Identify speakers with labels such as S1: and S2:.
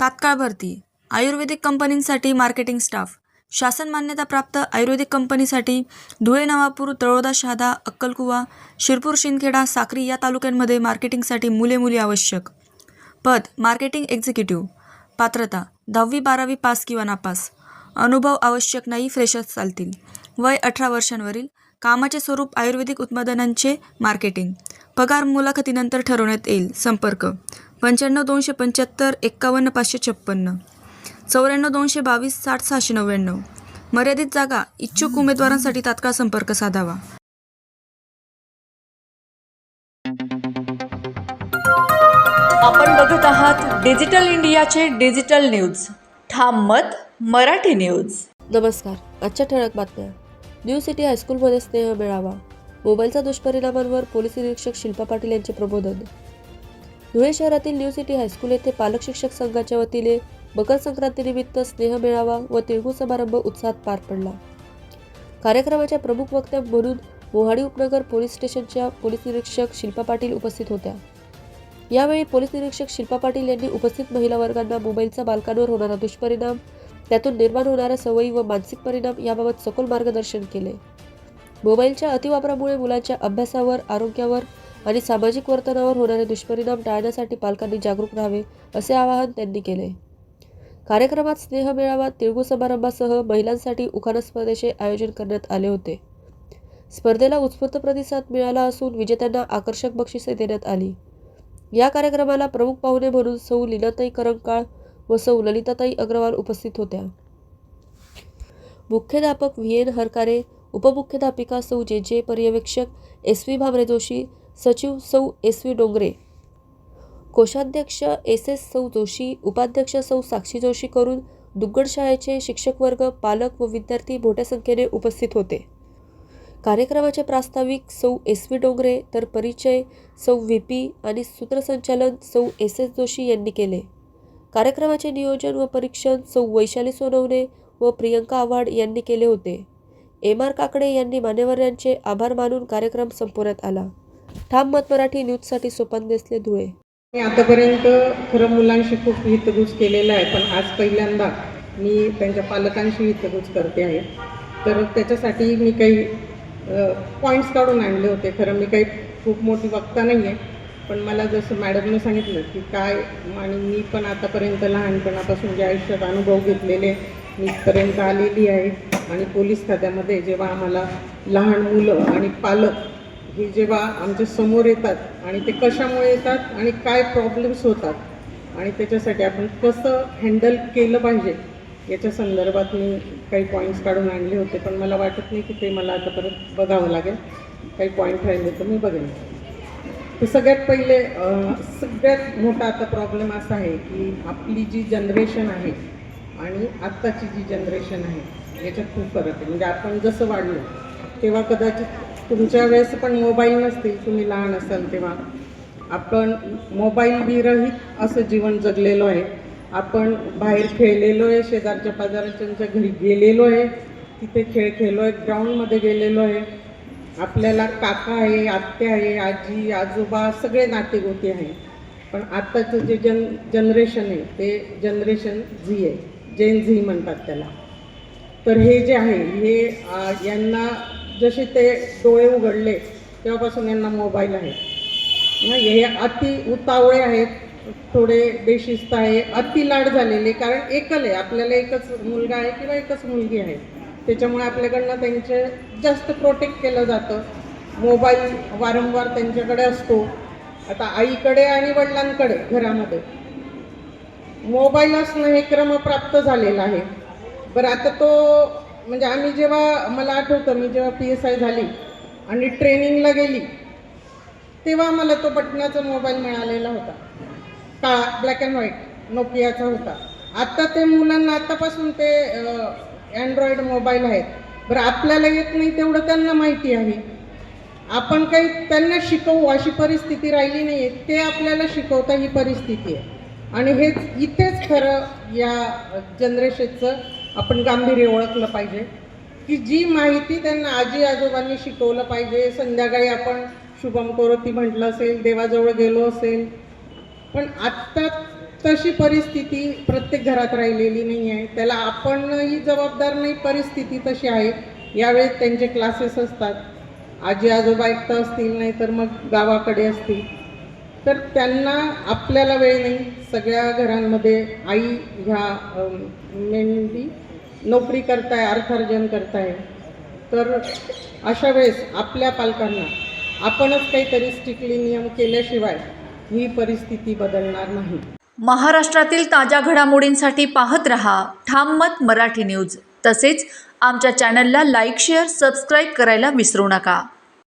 S1: तात्काळ भरती आयुर्वेदिक कंपनींसाठी marketing staff. शासन मान्यताप्राप्त आयुर्वेदिक कंपनीसाठी धुळे, नवापूर, तळोदा, शहादा, अक्कलकुवा, शिरपूर, शिंदखेडा, साक्री या तालुक्यांमध्ये मार्केटिंगसाठी मुले आवश्यक. पद मार्केटिंग एक्झिक्युटिव्ह. पात्रता 10वी-12वी पास किंवा नापास. अनुभव आवश्यक नाही, फ्रेशर्स चालतील. वय 18 वर्षांवरील. कामाचे स्वरूप आयुर्वेदिक उत्पादनांचे मार्केटिंग. पगार मुलाखतीनंतर ठरवण्यात येईल. संपर्क 95 275 51 556, 94 222 60 699. मर्यादित जागा. इच्छुक उमेदवारांसाठी तात्काळ संपर्क साधावा.
S2: आपण बघत आहात डिजिटल इंडियाचे डिजिटल न्यूज. ठाम मत मराठी न्यूज.
S3: नमस्कार. आजच्या ठळक बातम्या. न्यू सिटी हायस्कूलमध्ये स्नेह मेळावा. मोबाईलच्या दुष्परिणामांवर पोलीस निरीक्षक शिल्पा पाटील यांचे प्रबोधन. धुळे शहरातील न्यू सिटी हायस्कूल येथे पालक शिक्षक संघाच्या वतीने मकर संक्रांतीनिमित्त स्नेह मेळावा व तिळगुळ समारंभ उत्साहात पार पडला. कार्यक्रमाच्या प्रमुख वक्त्या म्हणून मोहाडी उपनगर पोलीस स्टेशनच्या पोलीस निरीक्षक शिल्पा पाटील उपस्थित होत्या. यावेळी पोलीस निरीक्षक शिल्पा पाटील यांनी उपस्थित महिला वर्गांना मोबाईलचा बालकांवर होणारा दुष्परिणाम, त्यातून निर्माण होणाऱ्या सवयी व मानसिक परिणाम याबाबत सखोल मार्गदर्शन केले. मोबाईलच्या अतिवापरामुळे मुलांच्या अभ्यासावर, आरोग्यावर आणि सामाजिक वर्तनावर होणारे दुष्परिणाम टाळण्यासाठी पालकांनी जागरूक राहावे असे आवाहन त्यांनी केले. कार्यक्रमात स्नेह मेळावा, तिळगुळ समारंभासह महिलांसाठी उखाणा स्पर्धेचे आयोजन करण्यात आले होते. स्पर्धेला उत्स्फूर्त प्रतिसाद मिळाला असून विजेत्यांना आकर्षक बक्षिसे देण्यात आली. या कार्यक्रमाला प्रमुख पाहुणे म्हणून सौ लीनाताई करंकाळ व सौ ललिताताई अग्रवाल उपस्थित होत्या. मुख्याध्यापक व्ही.एन. हरकारे, उपमुख्याध्यापिका सौ जे. पर्यवेक्षक एस.व्ही. भामरे जोशी, सचिव सौ एस.व्ही. डोंगरे, कोषाध्यक्ष एस.एस. सौ जोशी, उपाध्यक्ष सौ साक्षी जोशी करून दुग्गड शाळेचे शिक्षक वर्ग, पालक व विद्यार्थी मोठ्या संख्येने उपस्थित होते. कार्यक्रमाचे प्रास्ताविक सौ एस.व्ही. डोंगरे तर परिचय सौ व्ही.पी. आणि सूत्रसंचालन सौ एस.एस. जोशी यांनी केले. कार्यक्रमाचे नियोजन व परीक्षण सौ वैशाली सोनवणे व प्रियंका आव्हाड यांनी केले होते. एम.आर. काकडे यांनी मान्यवरांचे आभार मानून कार्यक्रम संपवण्यात आला. ठाम मत मराठी न्यूजसाठी सोपान देसले, धुळे.
S4: मी आतापर्यंत खरं मुलांशी खूप हितगुज केलेलं आहे, पण आज पहिल्यांदा मी त्यांच्या पालकांशी हितगुज करते आहे. तर त्याच्यासाठी मी काही पॉईंट्स काढून आणले होते. खरं मी काही खूप मोठी वक्ता नाही आहे, पण मला जसं मॅडमने सांगितलं की काय, आणि मी पण आतापर्यंत लहानपणापासून जे आयुष्यात अनुभव घेतलेले मी इथपर्यंत आलेली आहे. आणि पोलीस खात्यामध्ये जेव्हा आम्हाला लहान मुलं आणि पालक हे जेव्हा आमच्या समोर येतात आणि ते कशामुळे येतात आणि काय प्रॉब्लेम्स होतात आणि त्याच्यासाठी आपण कसं हँडल केलं पाहिजे याच्या संदर्भात मी काही पॉईंट्स काढून आणले होते. पण मला वाटत नाही की ते मला आता परत बघावं लागेल. काही पॉईंट राहिले तर मी बघेन. तर सगळ्यात पहिले सगळ्यात मोठा आता प्रॉब्लेम असा आहे की आपली जी जनरेशन आहे आणि आत्ताची जी जनरेशन आहे याच्यात खूप फरक आहे. म्हणजे आपण जसं वाढलो तेव्हा कदाचित तुमच्या वेळेस पण मोबाईल नसतील, तुम्ही लहान असाल तेव्हा आपण मोबाईल विरहित असं जीवन जगलेलो आहे. आपण बाहेर खेळलेलो आहे, शेजारच्या पाजारच्यांच्या घरी गेलेलो आहे, तिथे खेळ खेळलो आहे, ग्राउंडमध्ये गेलेलो आहे. आपल्याला काका आहे, आत्या आहे, आजी आजोबा सगळे नातेगोते आहे. पण आत्ताचं जे जनरेशन आहे ते जनरेशन झी आहे, जेन झी म्हणतात त्याला. तर हे जे आहे हे यांना जसे ते डोळे उघडले तेव्हापासून यांना मोबाईल आहे. हे अति उतावळे आहेत, थोडे बेशिस्त आहे, अति लाड झालेले. कारण एकल आहे, आपल्याला एकच मुलगा आहे किंवा एकच मुलगी आहे, त्याच्यामुळे आपल्याकडनं त्यांचे जास्त प्रोटेक्ट केलं जातं. मोबाईल वारंवार त्यांच्याकडे असतो. आता आईकडे आणि वडिलांकडे घरामध्ये मोबाईल असणं हे क्रमप्राप्त झालेलं आहे. बरं, आता तो म्हणजे आम्ही जेव्हा, मला आठवतं मी जेव्हा PSI झाली आणि ट्रेनिंगला गेली तेव्हा मला तो बटनाचा मोबाईल मिळालेला होता, काळा ब्लॅक अँड व्हाईट नोकियाचा होता. आता ते मुलांना आत्तापासून ते अँड्रॉईड मोबाईल आहेत. बरं, आपल्याला येत नाही तेवढं त्यांना माहिती आहे. आपण काही त्यांना शिकवू अशी परिस्थिती राहिली नाही आहे, ते आपल्याला शिकवता ही परिस्थिती आहे. आणि हेच इथेच खरं या जनरेशनचं आपण गांभीर्य ओळखलं पाहिजे की जी माहिती त्यांना आजी आजोबांनी शिकवलं पाहिजे. संध्याकाळी आपण शुभम करोती म्हटलं असेल, देवाजवळ गेलो असेल, पण आत्ता तशी परिस्थिती प्रत्येक घरात राहिलेली नाही आहे. त्याला आपणही जबाबदार नाही, परिस्थिती तशी आहे. यावेळेस त्यांचे क्लासेस असतात, आजी आजोबा एकटं असतील, नाही तर मग गावाकडे असतील, तर त्यांना आपल्याला वेळ नाही. सगळ्या घरांमध्ये आई ह्या मेंढी नोकरी करताय, अर्थार्जन करताय. तर अशा वेळेस आपल्या पालकांना आपणच काहीतरी स्ट्रिक्टली नियम केल्याशिवाय ही परिस्थिती बदलणार नाही.
S2: महाराष्ट्रातील ताज्या घडामोडींसाठी पाहत रहा ठाम मत मराठी न्यूज. तसेच आमच्या चॅनलला लाईक, शेअर, सबस्क्राईब करायला विसरू नका.